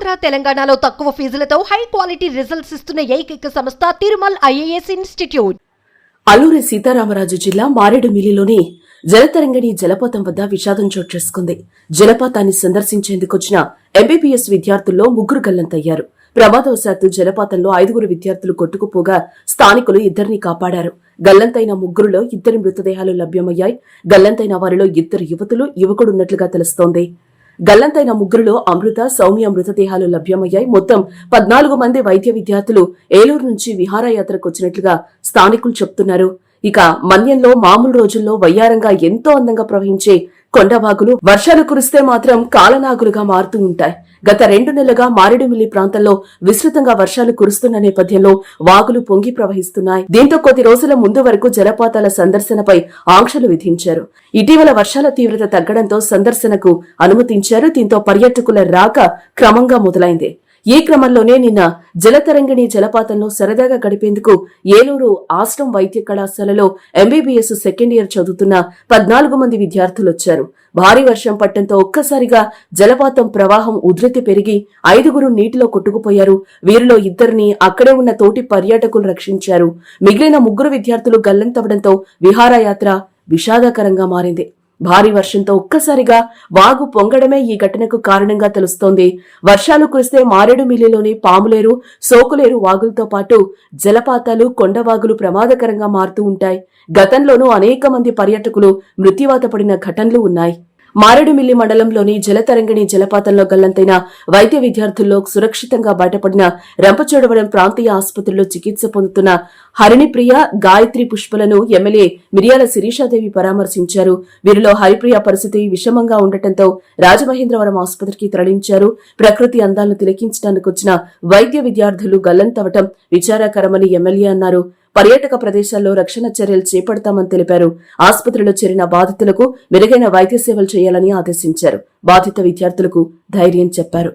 ఆంధ్ర తెలంగాణలో తక్కువ ఫీజులతో high quality results ఇస్తున్న ఏకైక సంస్థ తిరుమల్ ఐఏఎస్ ఇన్స్టిట్యూట్. అల్లూరి సీతారామరాజు జిల్లా మారేడుమిల్లిలోని జలతరంగిణి జలపాతం వద్ద విషాదం చోటు చేసుకుంది. జలపాతాన్ని సందర్శించేందుకొచ్చిన ఎంబీబీఎస్ విద్యార్థుల్లో 3 గల్లంతయ్యారు. ప్రమాదవశాత్తు జలపాతంలో 5 విద్యార్థులు కొట్టుకుపోగా స్థానికులు 2 కాపాడారు. గల్లంతైన 3లో 2 మృతదేహాలు లభ్యమయ్యాయి. గల్లంతైన వారిలో 2 యువకుడున్నట్లుగా తెలుస్తోంది. గల్లంతైన 3లో అమృత, సౌమ్య మృతదేహాలు లభ్యమయ్యాయి. మొత్తం 14 మంది వైద్య విద్యార్థులు ఏలూరు నుంచి విహారయాత్రకు వచ్చినట్లుగా స్థానికులు చెప్తున్నారు. ఇక మన్యంలో మామూలు రోజుల్లో వయ్యారంగా ఎంతో అందంగా ప్రవహించే కొండవాగులు వర్షాలు కురిస్తే మాత్రం కాలనాగులుగా మారుతూ ఉంటాయి. గత 2 నెలలుగా మారేడుమిల్లి ప్రాంతంలో విస్తృతంగా వర్షాలు కురుస్తున్న నేపథ్యంలో వాగులు పొంగి ప్రవహిస్తున్నాయి. దీంతో కొద్ది రోజుల ముందు వరకు జలపాతాల సందర్శనపై ఆంక్షలు విధించారు. ఇటీవల వర్షాల తీవ్రత తగ్గడంతో సందర్శనకు అనుమతించారు. దీంతో పర్యాటకుల రాక క్రమంగా మొదలైంది. ఈ క్రమంలోనే నిన్న జలతరంగిణి జలపాతంలో సరదాగా గడిపేందుకు ఏలూరు ఆశ్రమ్ వైద్య కళాశాలలో ఎంబీబీఎస్ సెకండ్ ఇయర్ చదువుతున్న 14 మంది విద్యార్థులొచ్చారు. భారీ వర్షం పట్టడంతో ఒక్కసారిగా జలపాతం ప్రవాహం ఉధృతి పెరిగి 5 నీటిలో కొట్టుకుపోయారు. వీరిలో 2 అక్కడే ఉన్న తోటి పర్యాటకులు రక్షించారు. మిగిలిన 3 విద్యార్థులు గల్లంతవడంతో విహారయాత్ర విషాదకరంగా మారింది. భారీ వర్షంతో ఒక్కసారిగా వాగు పొంగడమే ఈ ఘటనకు కారణంగా తెలుస్తోంది. వర్షాలు కురిస్తే మారేడుమిల్లిలోని పాములేరు, సోకులేరు వాగులతో పాటు జలపాతాలు, కొండవాగులు ప్రమాదకరంగా మారుతూ ఉంటాయి. గతంలోనూ అనేక మంది పర్యాటకులు మృత్యువాత పడిన ఘటనలు ఉన్నాయి. మారేడుమిల్లి మండలంలోని జలతరంగిణి జలపాతంలో గల్లంతైన వైద్య విద్యార్థుల్లో సురక్షితంగా బయటపడిన రంపచోడవరం ప్రాంతీయ ఆసుపత్రిలో చికిత్స పొందుతున్న హరిణిప్రియ, గాయత్రి పుష్పలను ఎమ్మెల్యే మిర్యాల శిరీషాదేవి పరామర్శించారు. వీరిలో హరిప్రియ పరిస్థితి విషమంగా ఉండటంతో రాజమహేంద్రవరం ఆసుపత్రికి తరలించారు. ప్రకృతి అందాలను తిలకించడానికి వచ్చిన వైద్య విద్యార్థులు గల్లంతవటం విచారకరమని ఎమ్మెల్యే అన్నారు. పర్యాటక ప్రదేశాల్లో రక్షణ చర్యలు చేపడతామని తెలిపారు. ఆసుపత్రిలో చేరిన బాధితులకు మెరుగైన వైద్య సేవలు చేయాలని ఆదేశించారు. బాధిత విద్యార్థులకు ధైర్యం చెప్పారు.